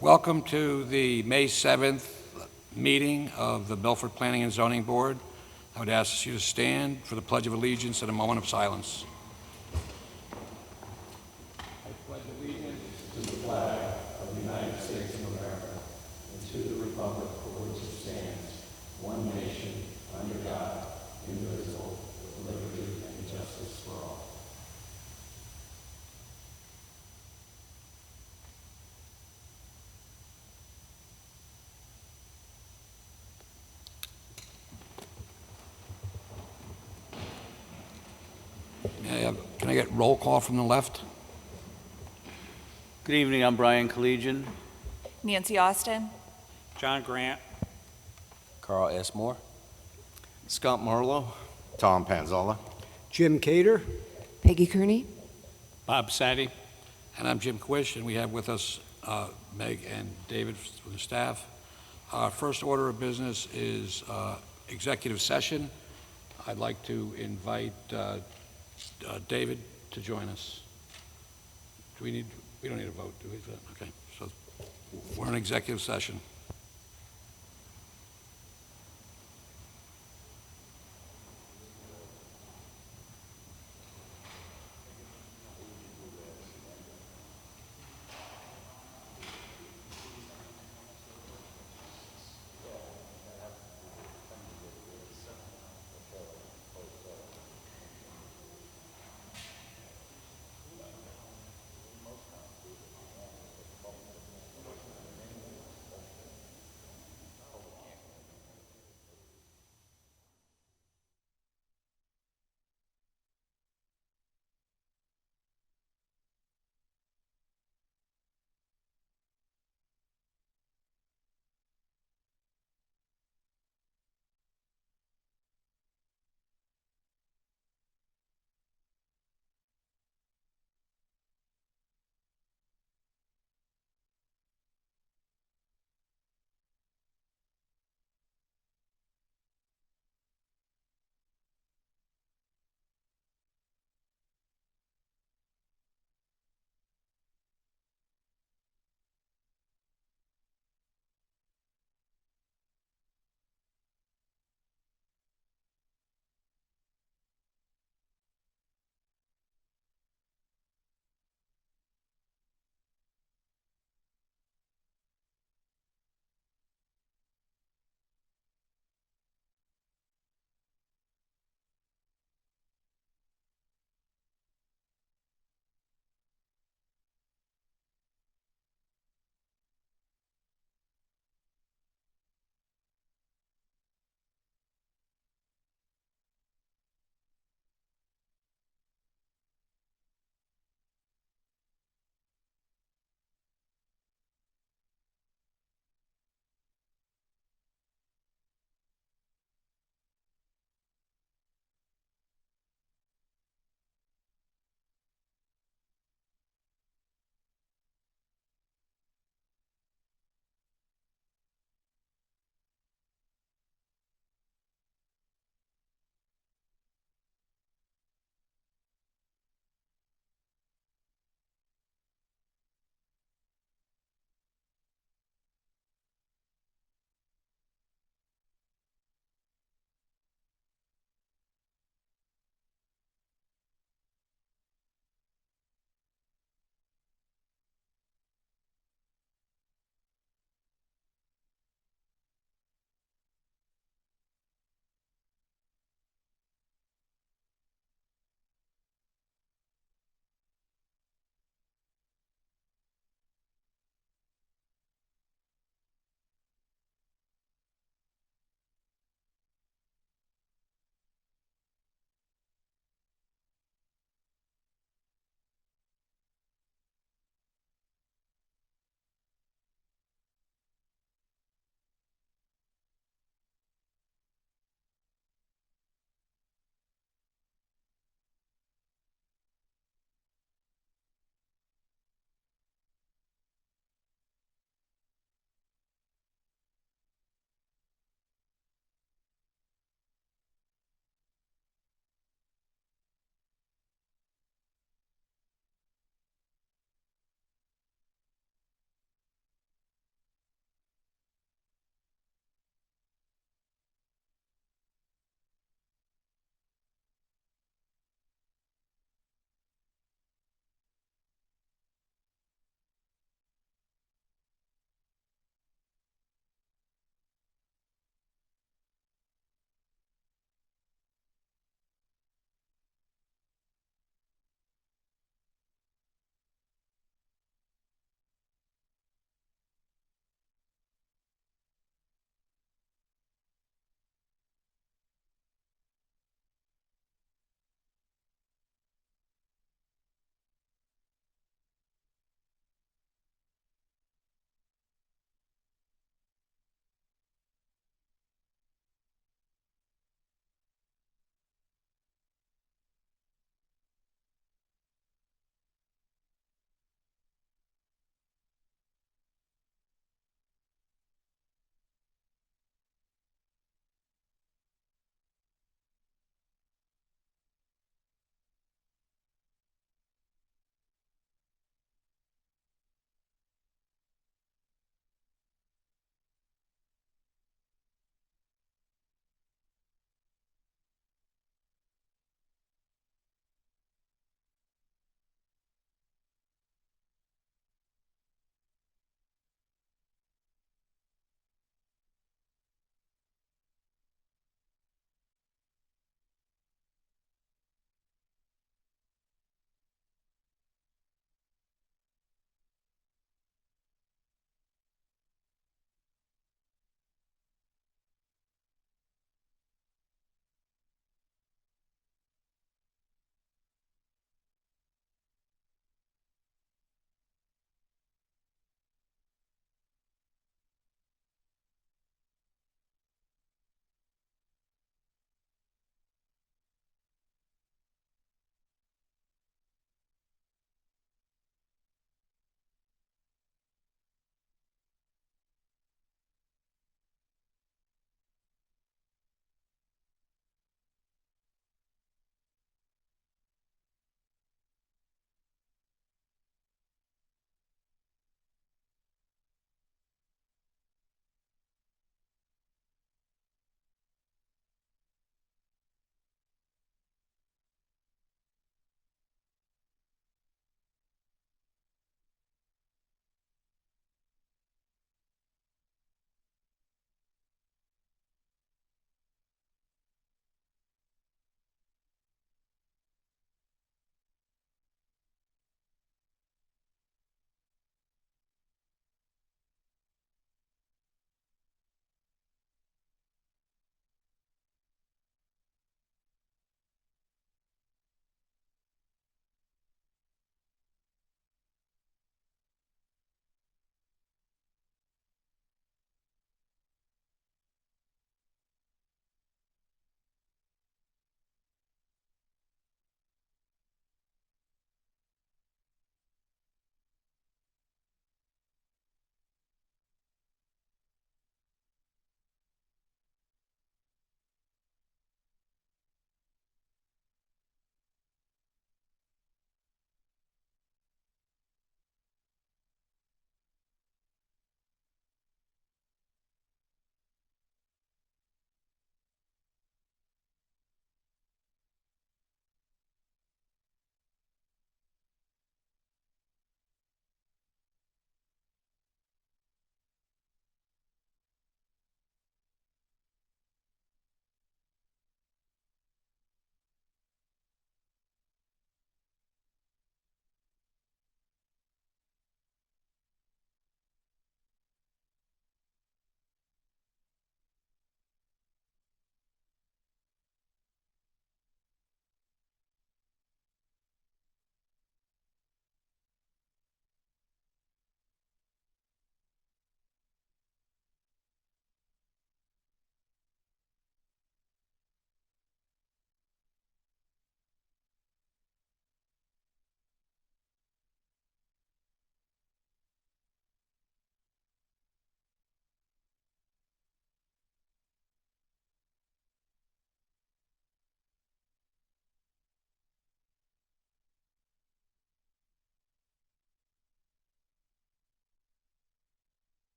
Welcome to the May 7th meeting of the Milford Planning and Zoning Board. I would ask you to stand for the Pledge of Allegiance and a moment of silence. I pledge allegiance to the flag of the United States of America and to the republic for which it stands, one nation, under God, indivisible, with liberty and justice for all. Can I get roll call from the left? Good evening, I'm Brian Collegian. Nancy Austin. John Grant. Carl S. Moore. Scott Marlowe. Tom Panzala. Jim Cater. Peggy Kearney. Bob Sadie. And I'm Jim Quish, and we have with us Meg and David from the staff. Our first order of business is executive session. I'd like to invite David to join us. We don't need a vote, do we? Okay, so we're in executive session.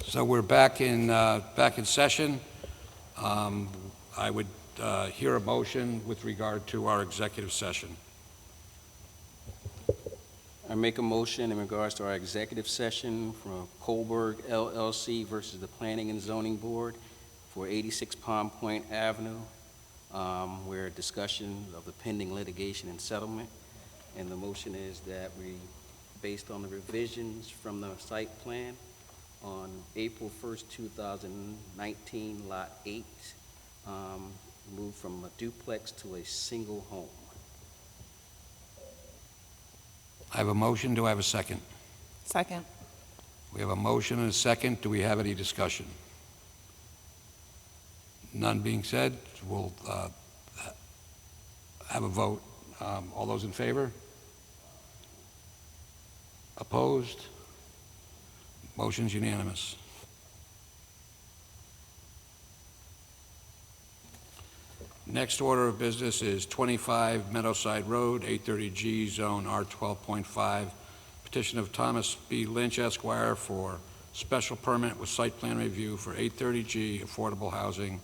So we're back in session. I would hear a motion with regard to our executive session. I make a motion in regards to our executive session from Colberg LLC versus the Planning and Zoning Board for 86 Palm Point Avenue, where discussion of the pending litigation and settlement. And the motion is that we, based on the revisions from the site plan on April 1st, 2019, Lot 8, move from a duplex to a single home. I have a motion. Do I have a second? Second. We have a motion and a second. Do we have any discussion? None being said, we'll have a vote. All those in favor? Opposed? Motion's unanimous. Next order of business is 25 Meadowside Road, 830G, Zone R12.5. Petition of Thomas B. Lynch Esquire for special permit with site plan review for 830G affordable housing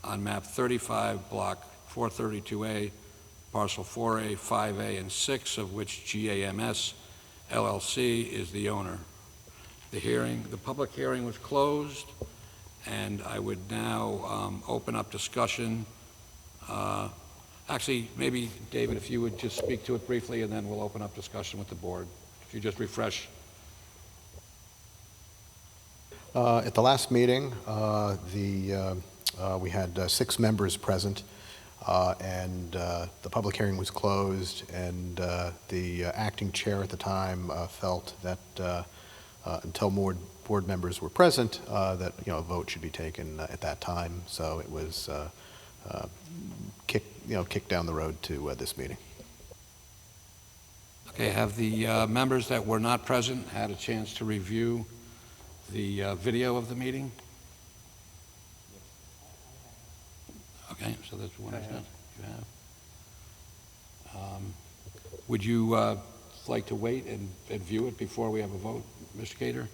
on map 35, block 432A, parcel 4A, 5A, and 6, of which GAMS LLC is the owner. The public hearing was closed, and I would now open up discussion. Actually, maybe, David, if you would just speak to it briefly, and then we'll open up discussion with the board. If you just refresh. At the last meeting, we had 6 members present, and the public hearing was closed, and the acting chair at the time felt that until more board members were present, that a vote should be taken at that time. So it was kicked down the road to this meeting. Okay, have the members that were not present had a chance to review the video of the meeting? Okay, so that's one extent you have. Would you like to wait and view it before we have a vote, Mr. Cater?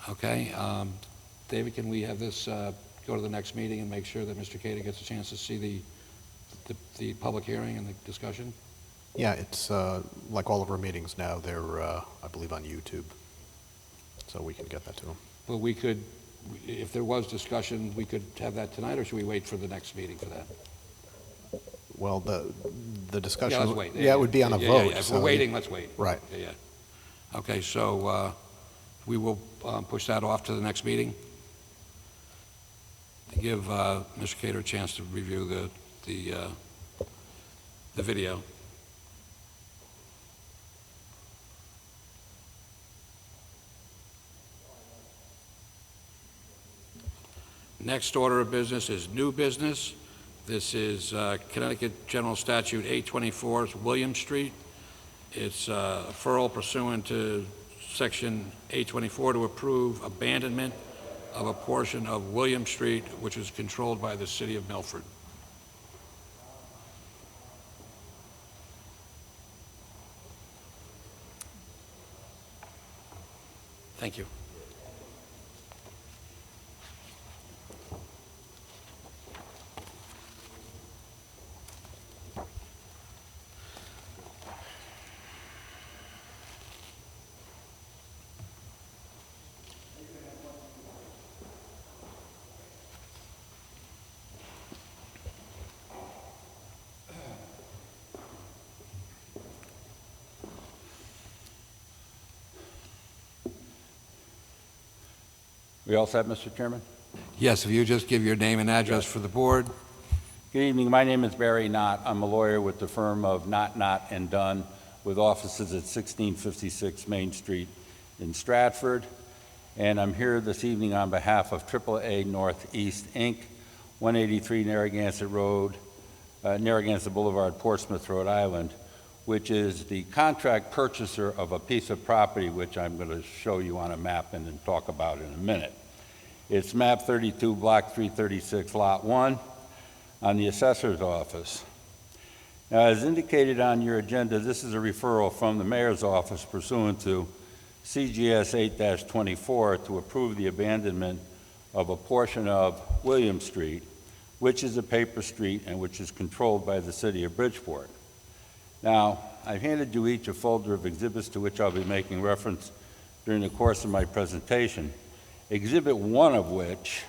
Okay, David, can we have this go to the next meeting and make sure that Mr. Cater gets a chance to see the public hearing and the discussion? Yeah, it's like all of our meetings now, they're, I believe, on YouTube, so we can get that to them. Well, we could, if there was discussion, we could have that tonight, or should we wait for the next meeting for that? Well, the discussion... Yeah, let's wait. Yeah, it would be on a vote. If so we're waiting, let's wait. Right. Yeah. Okay, so we will push that off to the next meeting to give Mr. Cater a chance to review the video. Next order of business is new business. This is Connecticut General Statute 824, it's William Street. It's a referral pursuant to Section 824 to approve abandonment of a portion of William Street, which is controlled by the city of Milford. Thank you. We all set, Mr. Chairman? Yes, if you just give your name and address for the board. Good evening. My name is Barry Knott. I'm a lawyer with the firm of Knott, and Dunn, with offices at 1656 Main Street in Stratford. And I'm here this evening on behalf of AAA Northeast, Inc., 183 Narragansett Road, Narragansett Boulevard, Portsmouth, Rhode Island, which is the contract purchaser of a piece of property, which I'm going to show you on a map and then talk about in a minute. It's map 32, block 336, lot 1, on the assessor's office. Now, as indicated on your agenda, this is a referral from the mayor's office pursuant to CGS 8-24 to approve the abandonment of a portion of William Street, which is a paper street and which is controlled by the city of Bridgeport. Now, I've handed you each a folder of exhibits to which I'll be making reference during the course of my presentation. Exhibit 1 of which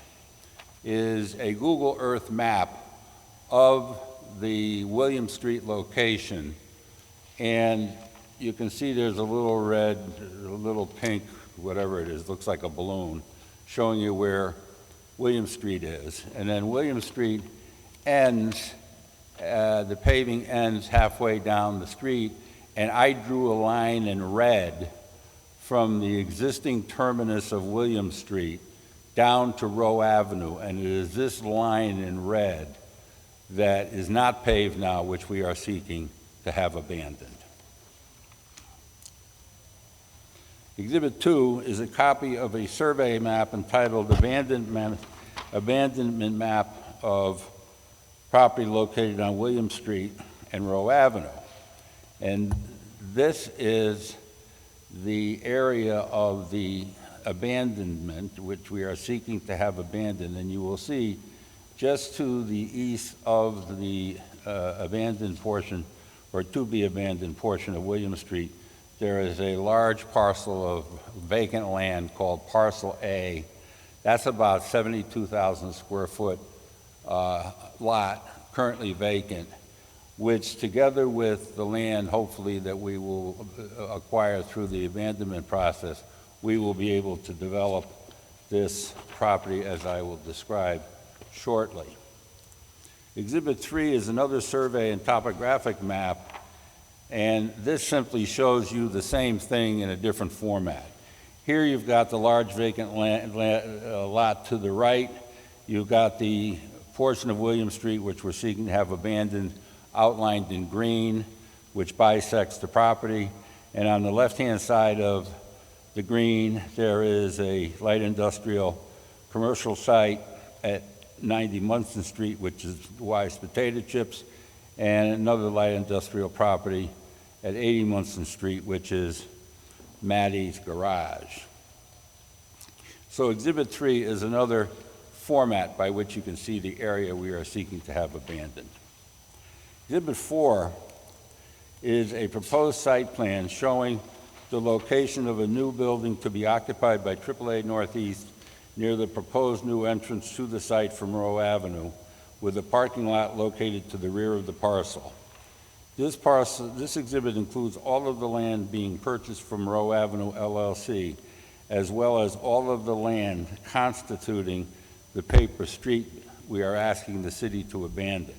is a Google Earth map of the William Street location, and you can see there's a little red, a little pink, whatever it is, looks like a balloon, showing you where William Street is. And then William Street ends, the paving ends halfway down the street, and I drew a line in red from the existing terminus of William Street down to Rowe Avenue, and it is this line in red that is not paved now, which we are seeking to have abandoned. Exhibit 2 is a copy of a survey map entitled Abandonment Map of Property Located on William Street and Rowe Avenue. And this is the area of the abandonment which we are seeking to have abandoned, and you will see just to the east of the abandoned portion, or to be abandoned portion of William Street, there is a large parcel of vacant land called Parcel A. That's about 72,000 square foot lot currently vacant, which together with the land hopefully that we will acquire through the abandonment process, we will be able to develop this property as I will describe shortly. Exhibit 3 is another survey and topographic map, and this simply shows you the same thing in a different format. Here you've got the large vacant lot to the right. You've got the portion of William Street which we're seeking to have abandoned outlined in green, which bisects the property. And on the left-hand side of the green, there is a light industrial commercial site at 90 Munson Street, which is Wise Potato Chips, and another light industrial property at 80 Munson Street, which is Maddie's Garage. So Exhibit 3 is another format by which you can see the area we are seeking to have abandoned. Exhibit 4 is a proposed site plan showing the location of a new building to be occupied by AAA Northeast near the proposed new entrance to the site from Rowe Avenue, with a parking lot located to the rear of the parcel. This exhibit includes all of the land being purchased from Rowe Avenue LLC, as well as all of the land constituting the paper street we are asking the city to abandon.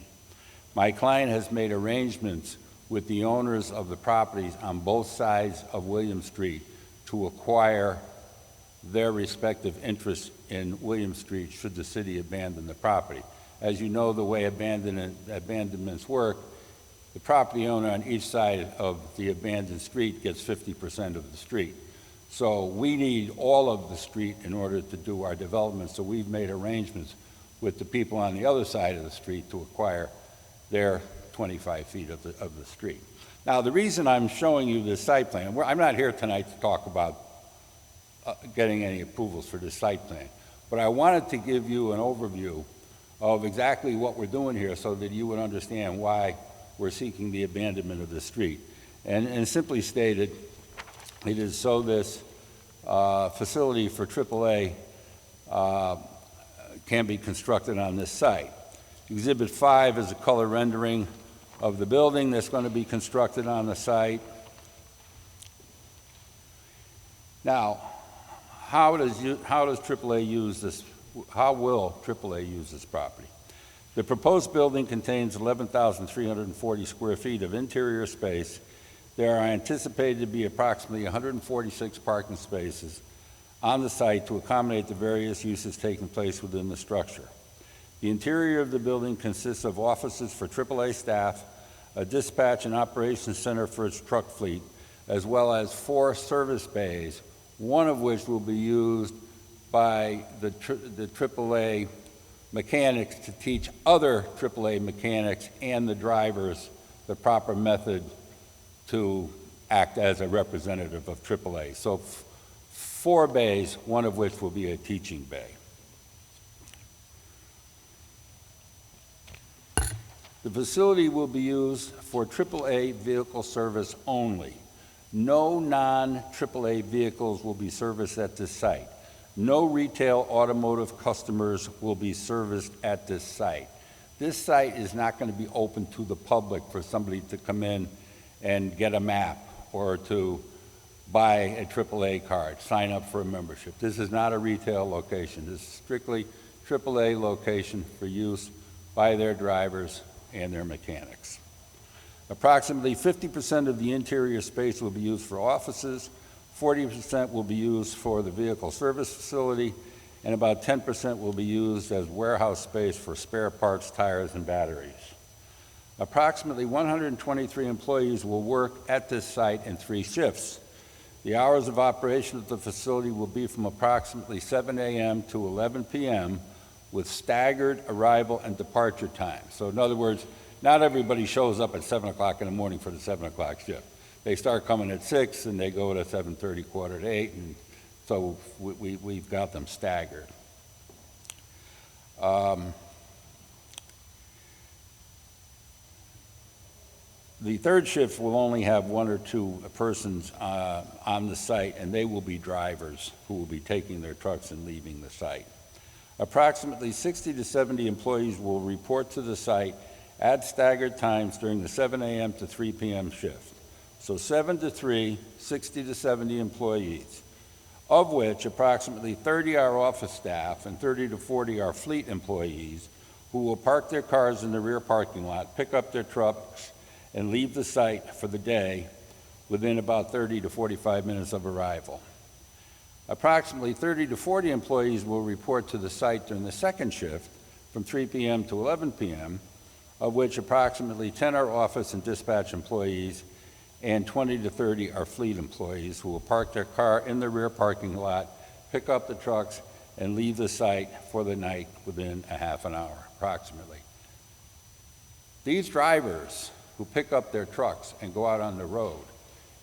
My client has made arrangements with the owners of the properties on both sides of William Street to acquire their respective interests in William Street should the city abandon the property. As you know, the way abandonments work, the property owner on each side of the abandoned street gets 50% of the street. So we need all of the street in order to do our development, so we've made arrangements with the people on the other side of the street to acquire their 25 feet of the street. Now, the reason I'm showing you this site plan, I'm not here tonight to talk about getting any approvals for this site plan, but I wanted to give you an overview of exactly what we're doing here so that you would understand why we're seeking the abandonment of the street. And simply stated, it is so this facility for AAA can be constructed on this site. Exhibit 5 is a color rendering of the building that's going to be constructed on the site. Now, how does AAA use this? How will AAA use this property? The proposed building contains 11,340 square feet of interior space. There are anticipated to be approximately 146 parking spaces on the site to accommodate the various uses taking place within the structure. The interior of the building consists of offices for AAA staff, a dispatch and operations center for its truck fleet, as well as 4 service bays, one of which will be used by the AAA mechanics to teach other AAA mechanics and the drivers the proper method to act as a representative of AAA. So 4 bays, one of which will be a teaching bay. The facility will be used for AAA vehicle service only. No non-AAA vehicles will be serviced at this site. No retail automotive customers will be serviced at this site. This site is not going to be open to the public for somebody to come in and get a map or to buy a AAA card, sign up for a membership. This is not a retail location. This is strictly AAA location for use by their drivers and their mechanics. Approximately 50% of the interior space will be used for offices, 40% will be used for the vehicle service facility, and about 10% will be used as warehouse space for spare parts, tires, and batteries. Approximately 123 employees will work at this site in 3 shifts. The hours of operation of the facility will be from approximately 7 a.m. to 11 p.m. with staggered arrival and departure time. So in other words, not everybody shows up at 7 o'clock in the morning for the 7 o'clock shift. They start coming at 6 and they go to 7:30, quarter to 8, and so we've got them staggered. The third shift will only have 1 or 2 persons on the site, and they will be drivers who will be taking their trucks and leaving the site. Approximately 60 to 70 employees will report to the site at staggered times during the 7 a.m. to 3 p.m. shift. So 7 to 3, 60 to 70 employees, of which approximately 30 are office staff and 30 to 40 are fleet employees who will park their cars in the rear parking lot, pick up their trucks, and leave the site for the day within about 30 to 45 minutes of arrival. Approximately 30 to 40 employees will report to the site during the second shift from 3 p.m. to 11 p.m., of which approximately 10 are office and dispatch employees, and 20 to 30 are fleet employees who will park their car in the rear parking lot, pick up the trucks, and leave the site for the night within a half an hour, approximately. These drivers who pick up their trucks and go out on the road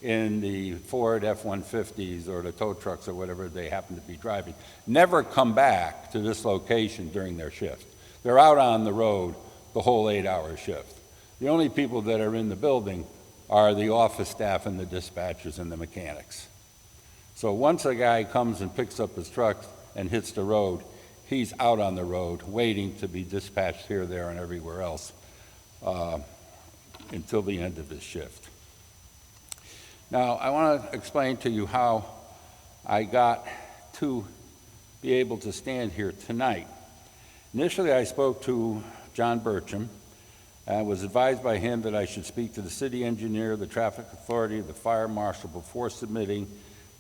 in the Ford F-150s or the tow trucks or whatever they happen to be driving, never come back to this location during their shift. They're out on the road the whole 8-hour shift. The only people that are in the building are the office staff and the dispatchers and the mechanics. So once a guy comes and picks up his truck and hits the road, he's out on the road waiting to be dispatched here, there, and everywhere else until the end of his shift. Now, I want to explain to you how I got to be able to stand here tonight. Initially, I spoke to John Burcham. I was advised by him that I should speak to the city engineer, the traffic authority, the fire marshal before submitting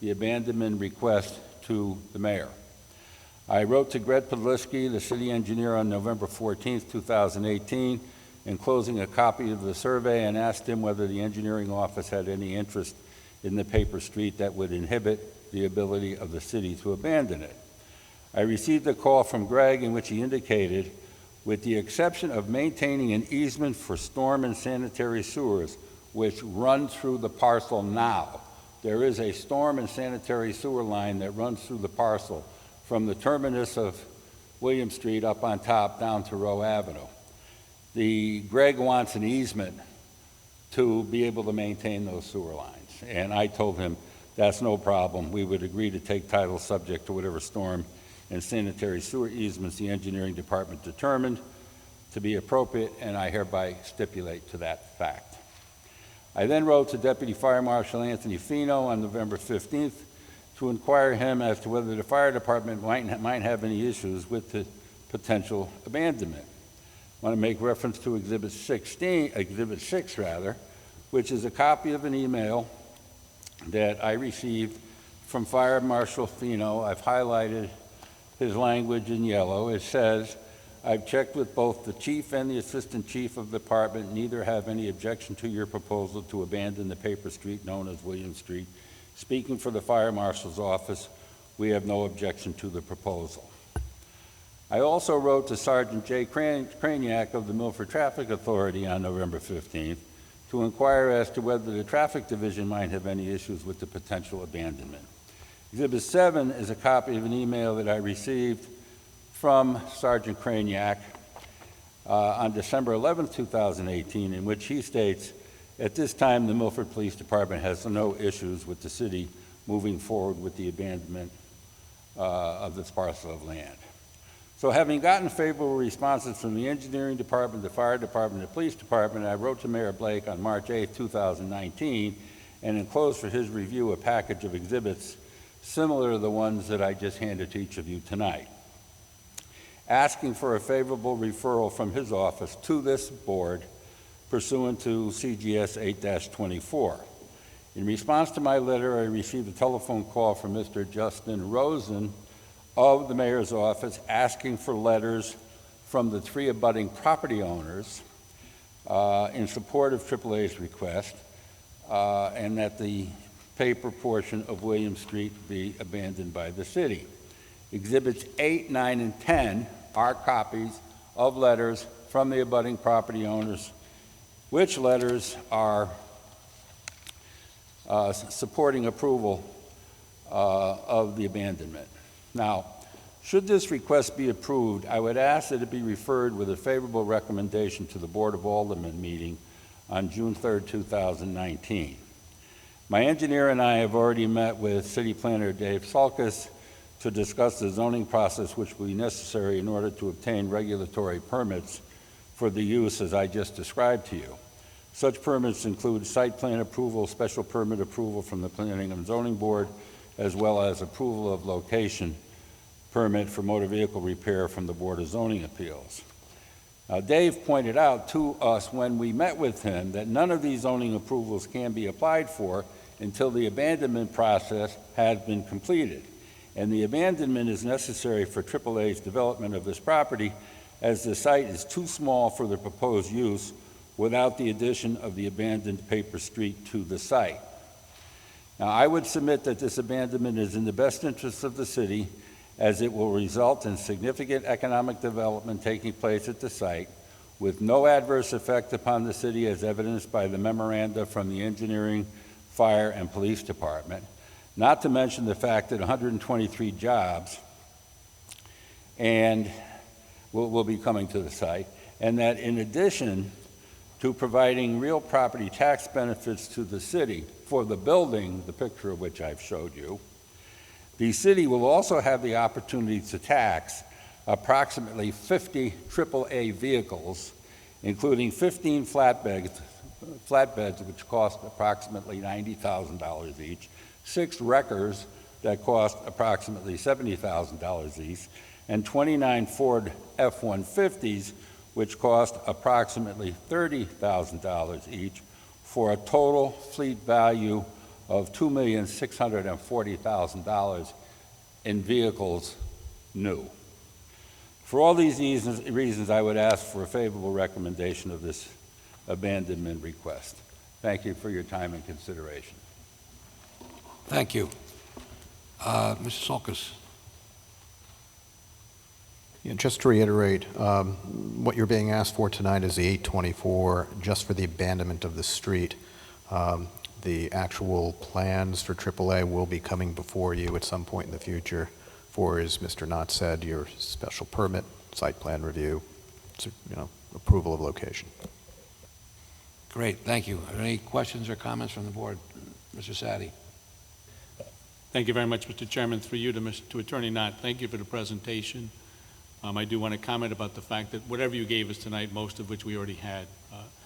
the abandonment request to the mayor. I wrote to Greg Podlisky, the city engineer, on November 14th, 2018, enclosing a copy of the survey, and asked him whether the engineering office had any interest in the paper street that would inhibit the ability of the city to abandon it. I received a call from Greg in which he indicated, with the exception of maintaining an easement for storm and sanitary sewers, which run through the parcel now, there is a storm and sanitary sewer line that runs through the parcel from the terminus of William Street up on top down to Rowe Avenue. Greg wants an easement to be able to maintain those sewer lines. And I told him that's no problem. We would agree to take title subject to whatever storm and sanitary sewer easements the engineering department determined to be appropriate, and I hereby stipulate to that fact. I then wrote to Deputy Fire Marshal Anthony Fino on November 15th to inquire him as to whether the fire department might have any issues with the potential abandonment. I want to make reference to Exhibit 6, which is a copy of an email that I received from Fire Marshal Fino. I've highlighted his language in yellow. It says, I've checked with both the chief and the assistant chief of the department. Neither have any objection to your proposal to abandon the paper street known as William Street. Speaking for the fire marshal's office, we have no objection to the proposal. I also wrote to Sergeant Jay Craniac of the Milford Traffic Authority on November 15th to inquire as to whether the traffic division might have any issues with the potential abandonment. Exhibit 7 is a copy of an email that I received from Sergeant Craniac on December 11, 2018, in which he states, "At this time, the Milford Police Department has no issues with the city moving forward with the abandonment of this parcel of land." So having gotten favorable responses from the engineering department, the fire department, the police department, I wrote to Mayor Blake on March 8, 2019, and enclosed for his review a package of exhibits similar to the ones that I just handed to each of you tonight, asking for a favorable referral from his office to this board pursuant to CGS 8-24. In response to my letter, I received a telephone call from Mr. Justin Rosen of the mayor's office asking for letters from the 3 abutting property owners in support of AAA's request, and that the paper portion of William Street be abandoned by the city. Exhibits 8, 9, and 10 are copies of letters from the abutting property owners, which letters are supporting approval of the abandonment. Now, should this request be approved, I would ask that it be referred with a favorable recommendation to the Board of Aldermen meeting on June 3rd, 2019. My engineer and I have already met with City Planner Dave Salkus to discuss the zoning process which will be necessary in order to obtain regulatory permits for the use as I just described to you. Such permits include site plan approval, special permit approval from the Planning and Zoning Board, as well as approval of location permit for motor vehicle repair from the Board of Zoning Appeals. Now, Dave pointed out to us when we met with him that none of these zoning approvals can be applied for until the abandonment process has been completed. And the abandonment is necessary for AAA's development of this property, as the site is too small for the proposed use without the addition of the abandoned paper street to the site. Now, I would submit that this abandonment is in the best interest of the city, as it will result in significant economic development taking place at the site with no adverse effect upon the city, as evidenced by the memoranda from the engineering, fire, and police department, not to mention the fact that 123 jobs and will be coming to the site, and that in addition to providing real property tax benefits to the city for the building, the picture of which I've showed you, the city will also have the opportunity to tax approximately 50 AAA vehicles, including 15 flatbeds which cost approximately $90,000 each, 6 wreckers that cost approximately $70,000 each, and 29 Ford F-150s which cost approximately $30,000 each, for a total fleet value of $2,640,000 in vehicles new. For all these reasons, I would ask for a favorable recommendation of this abandonment request. Thank you for your time and consideration. Thank you. Mr. Salkus. Yeah, just to reiterate, what you're being asked for tonight is the 824, just for the abandonment of the street. The actual plans for AAA will be coming before you at some point in the future for, as Mr. Knott said, your special permit, site plan review, approval of location. Great, thank you. Are there any questions or comments from the board? Mr. Sadi. Thank you very much, Mr. Chairman. Through you to Attorney Knott, thank you for the presentation. I do want to comment about the fact that whatever you gave us tonight, most of which we already had.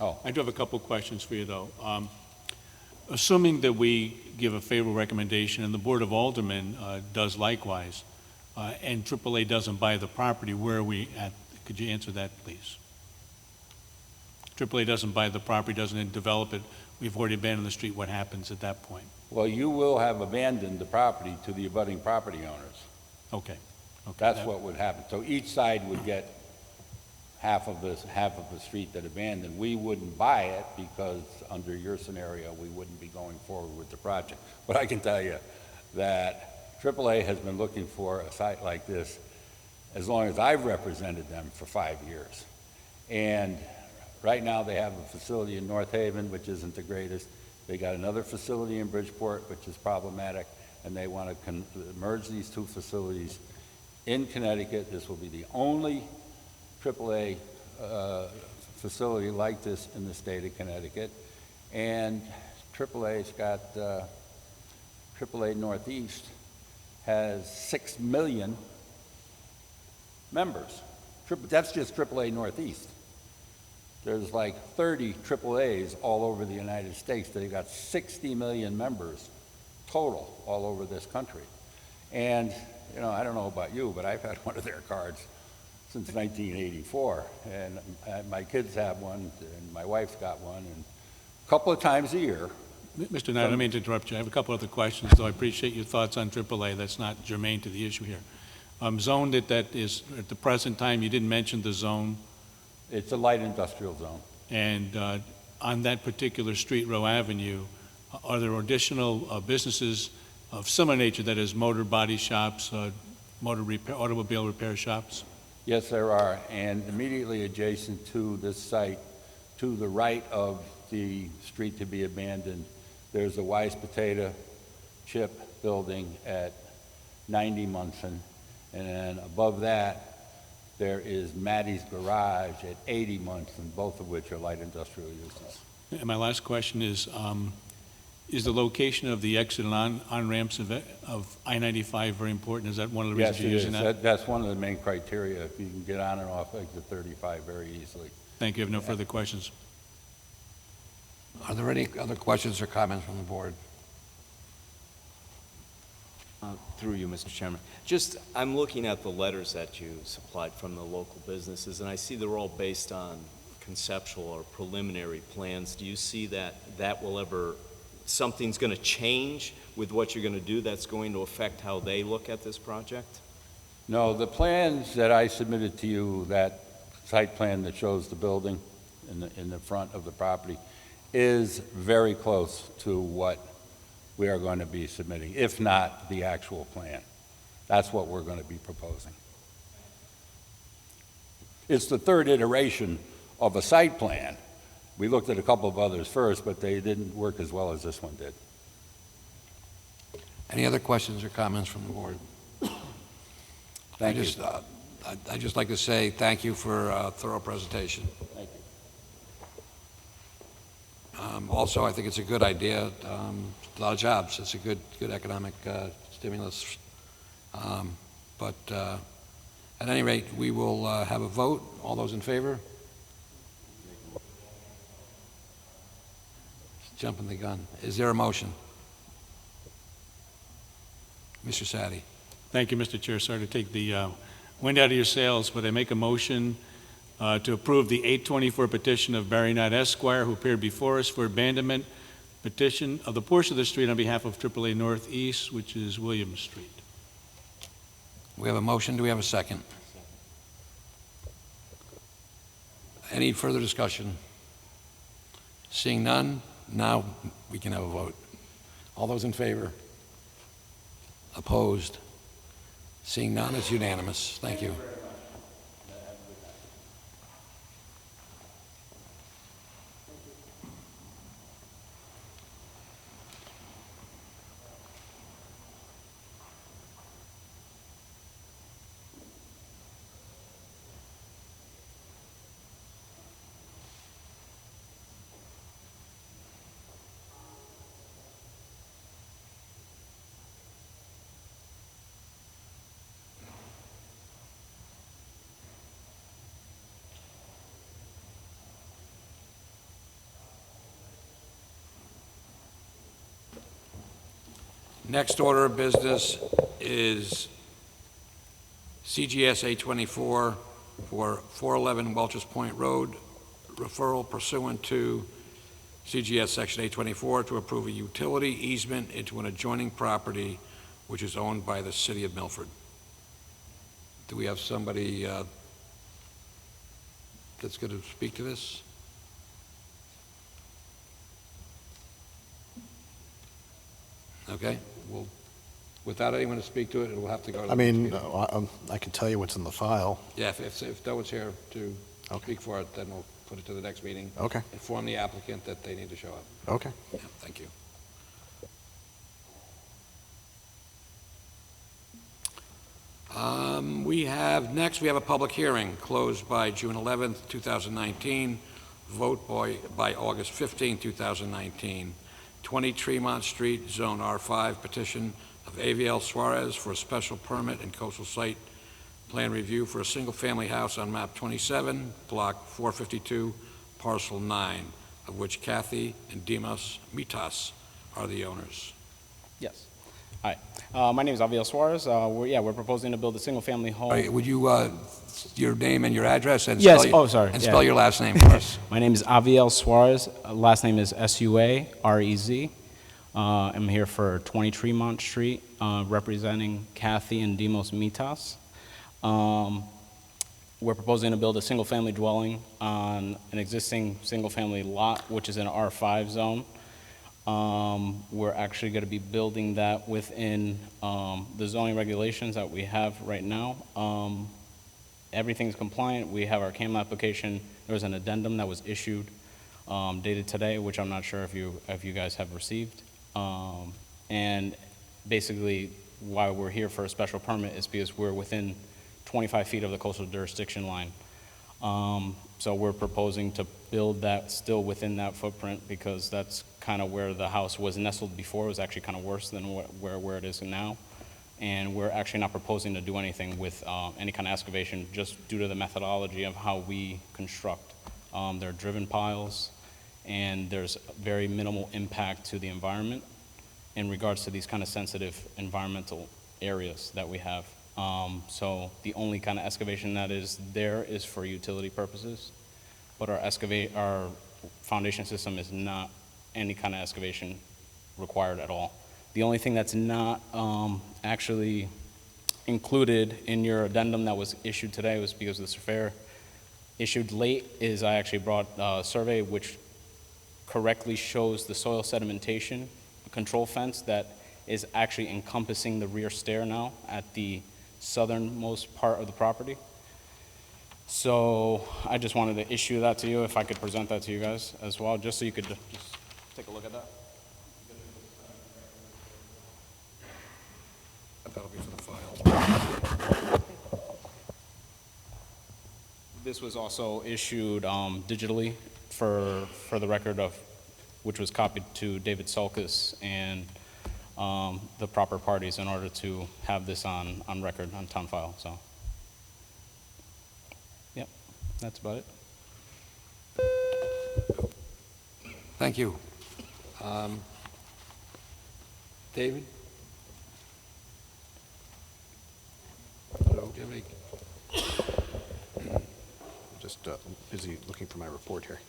I do have a couple questions for you, though. Assuming that we give a favorable recommendation and the Board of Aldermen does likewise, and AAA doesn't buy the property, where are we at? Could you answer that, please? AAA doesn't buy the property, doesn't develop it. We've already abandoned the street. What happens at that point? Well, you will have abandoned the property to the abutting property owners. Okay. That's what would happen. So each side would get half of the street that abandoned. We wouldn't buy it because under your scenario, we wouldn't be going forward with the project. But I can tell you that AAA has been looking for a site like this as long as I've represented them for 5 years. And Right now, they have a facility in North Haven, which isn't the greatest. They got another facility in Bridgeport, which is problematic, and they want to merge these two facilities in Connecticut. This will be the only AAA facility like this in the state of Connecticut. And AAA's got, AAA Northeast has 6 million members. That's just AAA Northeast. There's like 30 AAAs all over the United States. They've got 60 million members total all over this country. And, you know, I don't know about you, but I've had one of their cards since 1984. And my kids have one, and my wife's got one, and a couple of times a year. Mr. Knight, I don't mean to interrupt you. I have a couple other questions, though I appreciate your thoughts on AAA. That's not germane to the issue here. Zone that is, at the present time, you didn't mention the zone, It's a light industrial zone. and on that particular street, Row Avenue, are there additional businesses of similar nature, that is motor body shops, automobile repair shops? Yes, there are, and immediately adjacent to this site, to the right of the street to be abandoned, there's a Wise Potato Chip building at 90 Munson, and then above that, there is Maddie's Garage at 80 Munson, both of which are light industrial uses. And my last question is the location of the exit and on-ramps of I-95 very important? Is that one of the reasons Yes, you're it using is. that? That's one of the main criteria. If you can get on and off exit 35 very easily. Thank you. I have no further questions. Are there any other questions or comments from the board? Through you, Mr. Chairman. I'm looking at the letters that you supplied from the local businesses, and I see they're all based on conceptual or preliminary plans. Do you see that will ever, something's going to change with what you're going to do that's going to affect how they look at this project? No, the plans that I submitted to you, that site plan that shows the building in the front of the property, is very close to what we are going to be submitting, if not the actual plan. That's what we're going to be proposing. It's the third iteration of a site plan. We looked at a couple of others first, but they didn't work as well as this one did. Any other questions or comments from the board? Thank you. I'd just like to say thank you for a thorough presentation. Thank you. Also, I think it's a good idea. A lot of jobs. It's a good economic stimulus. But at any rate, we will have a vote. All those in favor? Jumping the gun. Is there a motion? Mr. Sadi. Thank you, Mr. Chair. Sorry to take the wind out of your sails, but I make a motion to approve the 824 petition of Barry Knott Esquire, who appeared before us for abandonment petition of the portion of the street on behalf of AAA Northeast, which is William Street. We have a motion. Do we have a second? Any further discussion? Seeing none, now we can have a vote. All those in favor? Opposed? Seeing none, it's unanimous. Thank you. Next order of business is CGS 824 for 411 Welch's Point Road, referral pursuant to CGS Section 824 to approve a utility easement into an adjoining property which is owned by the city of Milford. Do we have somebody that's going to speak to this? Okay, well, without anyone to speak to it, it will have to go to the... I mean, I can tell you what's in the file. Yeah, if no one's here to Okay. speak for it, then we'll put it to the next meeting. Okay, Inform the applicant that they need to show up. okay. Yeah, thank you. Next, we have a public hearing closed by June 11th, 2019, vote by August 15th, 2019. 20 Tremont Street, Zone R5, petition of AVL Suarez for a special permit and coastal site plan review for a single-family house on map 27, block 452, parcel 9, of which Kathy and Dimas Mitas are the owners. Yes. Hi. My name is Aviel Suarez. We're proposing to build a single-family home. All right, would you, your name and your address and Yes. spell your, Oh, sorry. and Yeah. spell your last name for us? My name is Aviel Suarez. Last name is Suarez. I'm here for 20 Tremont Street, representing Kathy and Dimos Mitas. We're proposing to build a single-family dwelling on an existing single-family lot, which is in R5 zone. We're actually going to be building that within the zoning regulations that we have right now. Everything's compliant. We have our CAM application. There was an addendum that was issued dated today, which I'm not sure if you guys have received. And basically, why we're here for a special permit is because we're within 25 feet of the coastal jurisdiction line. So we're proposing to build that still within that footprint because that's kind of where the house was nestled before. It was actually kind of worse than where it is now. And we're actually not proposing to do anything with any kind of excavation just due to the methodology of how we construct. They're driven piles, and there's very minimal impact to the environment in regards to these kind of sensitive environmental areas that we have. So the only kind of excavation that is there is for utility purposes, but our foundation system is not any kind of excavation required at all. The only thing that's not actually included in your addendum that was issued today was because the surveyor issued late is I actually brought a survey which correctly shows the soil sedimentation control fence that is actually encompassing the rear stair now at the southernmost part of the property. So I just wanted to issue that to you, if I could present that to you guys as well, just so you could just take a look at that. That'll be for the file. This was also issued digitally for the record of, which was copied to David Sulkus and the proper parties in order to have this on record, on town file, so. Yep, that's about it. Thank you. David? Hello, do you have any? Just busy looking for my report here.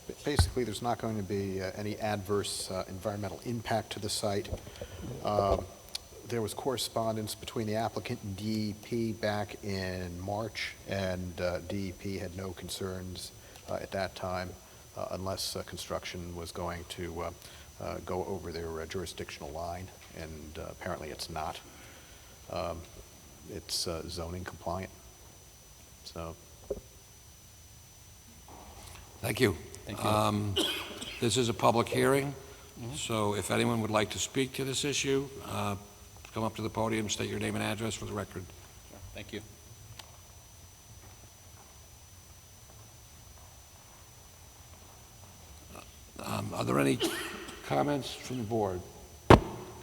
But basically, there's not going to be any adverse environmental impact to the site. There was correspondence between the applicant and DEP back in March, and DEP had no concerns at that time unless construction was going to go over their jurisdictional line, and apparently it's not. It's zoning compliant. So. Thank you. Thank you. This is a public hearing, so if anyone would like to speak to this issue, come up to the podium, state your name and address for the record. Thank you. Are there any comments from the board?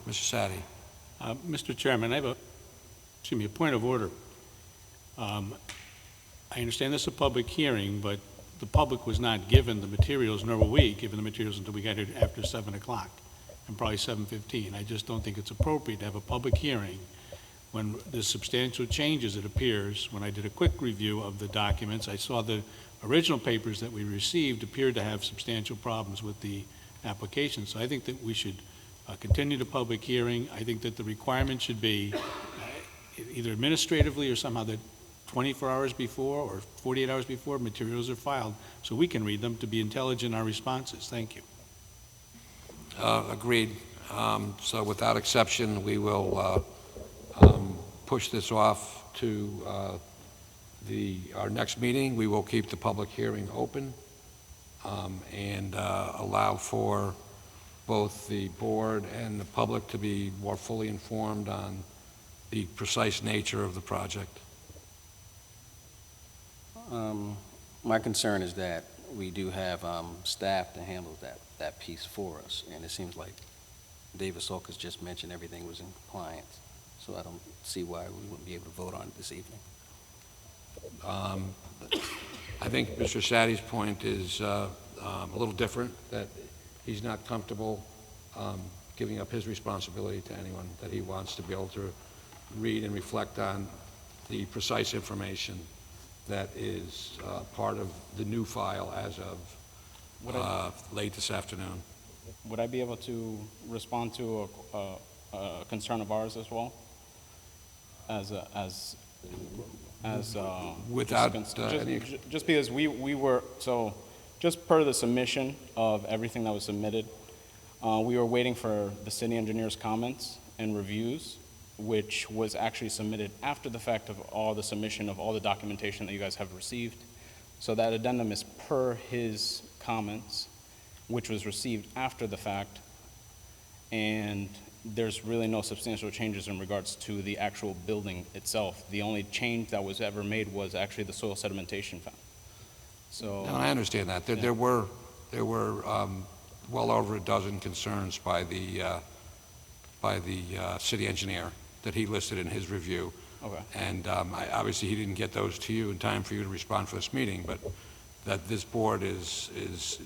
Mr. Sadi? Mr. Chairman, I have a point of order. I understand this is a public hearing, but the public was not given the materials, nor were we given the materials until we got here after 7 o'clock, and probably 7:15. I just don't think it's appropriate to have a public hearing when there's substantial changes, it appears. When I did a quick review of the documents, I saw the original papers that we received appeared to have substantial problems with the application. So I think that we should continue the public hearing. I think that the requirement should be either administratively or somehow that 24 hours before or 48 hours before materials are filed, so we can read them to be intelligent in our responses. Thank you. Agreed. So without exception, we will push this off to our next meeting, we will keep the public hearing open and allow for both the board and the public to be more fully informed on the precise nature of the project. My concern is that we do have staff to handle that piece for us, and it seems like David Solkis just mentioned everything was in compliance, so I don't see why we wouldn't be able to vote on it this evening. I think Mr. Sadie's point is a little different, that he's not comfortable giving up his responsibility to anyone, that he wants to be able to read and reflect on the precise information that is part of the new file as of late this afternoon. Would I be able to respond to a concern of ours as well? Without just because we were, so just per the submission of everything that was submitted, we were waiting for the city engineer's comments and reviews, which was actually submitted after the fact of all the submission of all the documentation that you guys have received. So that addendum is per his comments, which was received after the fact, and there's really no substantial changes in regards to the actual building itself. The only change that was ever made was actually the soil sedimentation found. So. No, I understand that. There were well over a dozen concerns by the city engineer that he listed in his review. Okay. And obviously, he didn't get those to you in time for you to respond for this meeting, but that this board is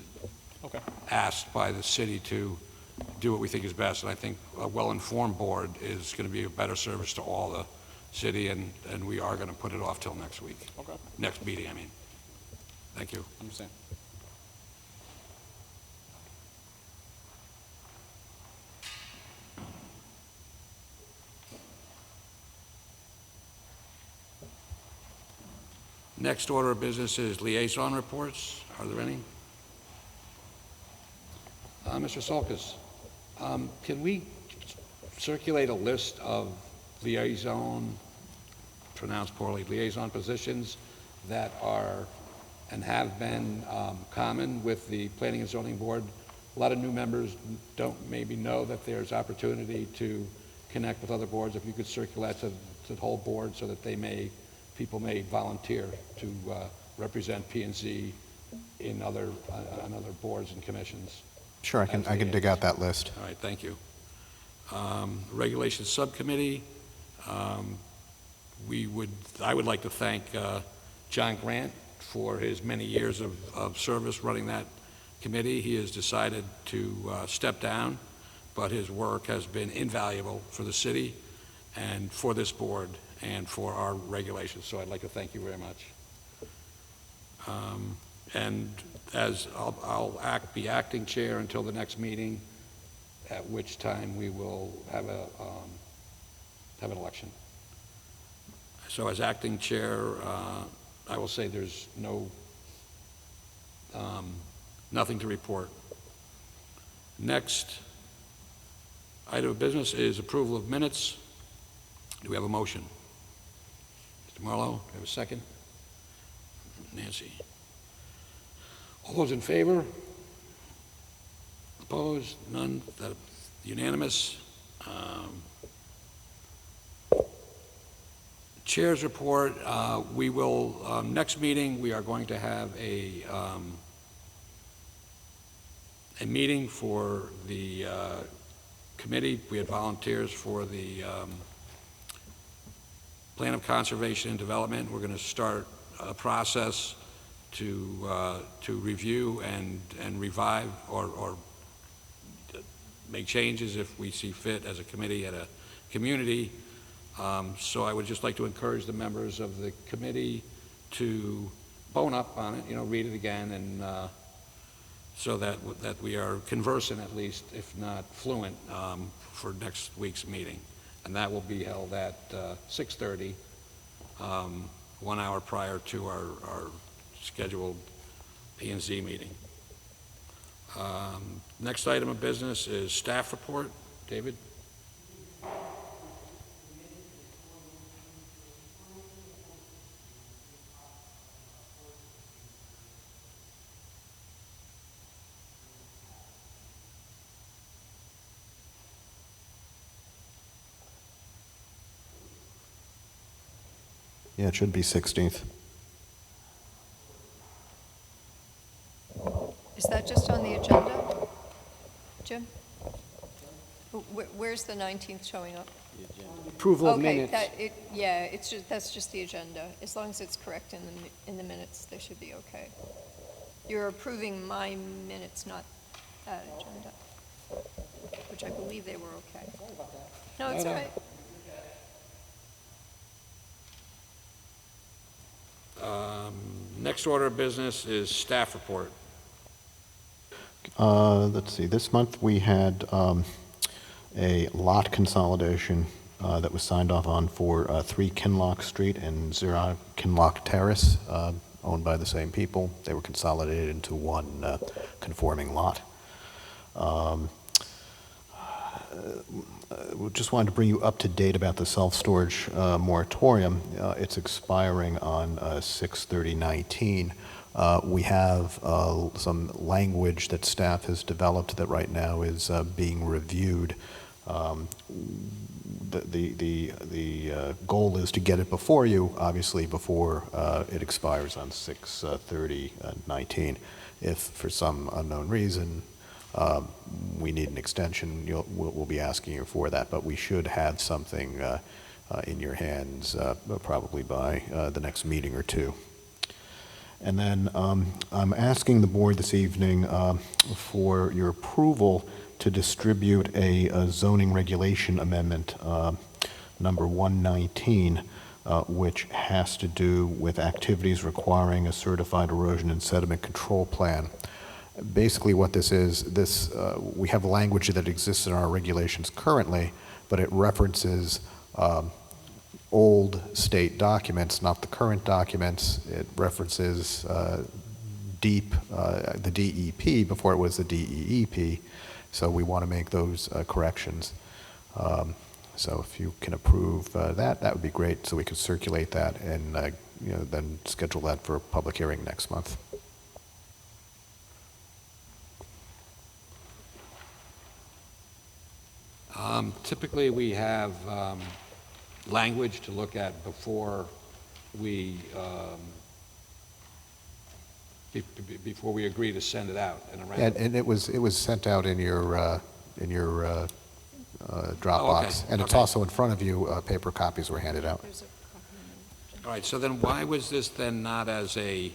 Okay. asked by the city to do what we think is best. And I think a well-informed board is going to be a better service to all the city, and we are going to put it off till next week. Okay. Next meeting, I mean. Thank you. Understand. Next order of business is liaison reports. Are there any? Mr. Solkis, can we circulate a list of liaison, pronounced poorly, liaison positions that are and have been common with the Planning and Zoning Board? A lot of new members don't maybe know that there's opportunity to connect with other boards. If you could circulate to the whole board so that people may volunteer to represent P&Z on other boards and commissions. Sure, I can dig out that list. All right, thank you. Regulations Subcommittee, I would like to thank John Grant for his many years of service running that committee. He has decided to step down, but his work has been invaluable for the city and for this board and for our regulations, so I'd like to thank you very much. And as I'll be acting chair until the next meeting, at which time we will have an election. So as acting chair, I will say there's nothing to report. Next item of business is approval of minutes. Do we have a motion? Mr. Marlowe, do we have a second? Nancy. All those in favor? Opposed? None? That unanimous? Chair's report, we will, next meeting, we are going to have a meeting for the committee. We had volunteers for the Plan of Conservation and Development. We're going to start a process to review and revive or make changes if we see fit as a committee at a community. So I would just like to encourage the members of the committee to bone up on it, read it again, and so that we are conversant at least, if not fluent, for next week's meeting. And that will be held at 6:30, 1 hour prior to our scheduled P&Z meeting. Next item of business is staff report. David? Yeah, it should be 16th. Is that just on the agenda, Jim? Where's the 19th showing up? Approval of Okay, minutes. yeah, that's just the agenda. As long as it's correct in the minutes, they should be okay. You're approving my minutes, not that agenda, which I believe they were okay. No, it's all right. Next order of business is staff report. Let's see, this month we had a lot consolidation that was signed off on for 3 Kinlock Street and 0 Kinlock Terrace, owned by the same people. They were consolidated into one conforming lot. We just wanted to bring you up to date about the self-storage moratorium. It's expiring on 6/30/19. We have some language that staff has developed that right now is being reviewed. The goal is to get it before you, obviously, before it expires on 6/30/19. If for some unknown reason we need an extension, we'll be asking you for that, but we should have something in your hands probably by the next meeting or two. And then I'm asking the board this evening for your approval to distribute a zoning regulation amendment, number 119, which has to do with activities requiring a certified erosion and sediment control plan. Basically what this is, we have language that exists in our regulations currently, but it references old state documents, not the current documents. It references the DEP before it was the DEEP, so we want to make those corrections. So if you can approve that would be great, so we could circulate that and then schedule that for a public hearing next month. Typically, we have language to look at before we agree to send it out. And it was sent out in your Dropbox, and it's also in front of you. Paper copies were handed out. All right. So then, why was this then not as a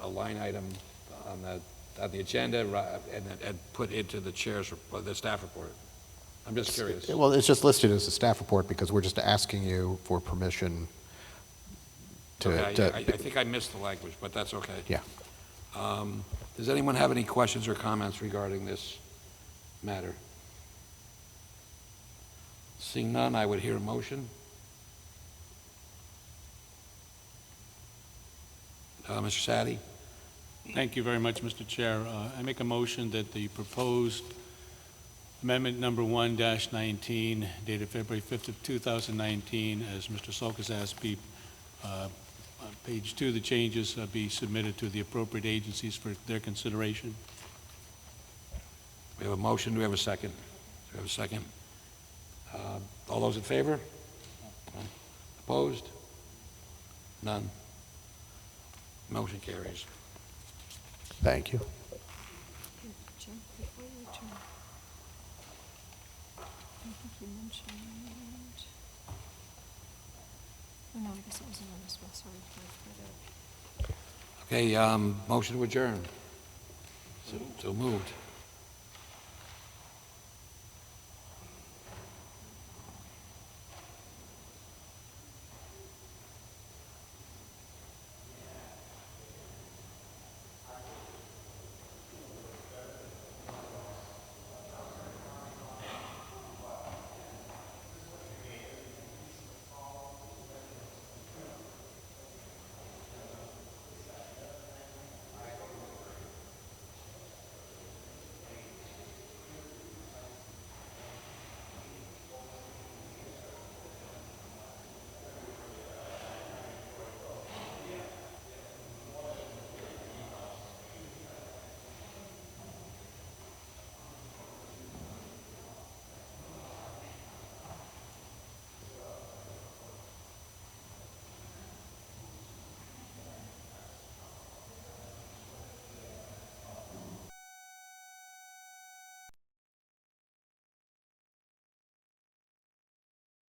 line item on the agenda and put into the the staff report? I'm just curious. Well, it's just listed as a staff report because we're just asking you for permission to... Okay, I think I missed the language, but that's okay. Yeah. Does anyone have any questions or comments regarding this matter? Seeing none, I would hear a motion. Mr. Saddy? Thank you very much, Mr. Chair. I make a motion that the proposed amendment number 1-19, dated February 5th of 2019, as Mr. Sulkus asked, be on page 2, the changes be submitted to the appropriate agencies for their consideration. We have a motion. Do we have a second? Do we have a second? All those in favor? Opposed? None. Motion carries. Thank you. Jim, before you adjourn, I think you mentioned... Oh, no, I guess it wasn't on this one, sorry. Okay, motion to adjourn. So moved.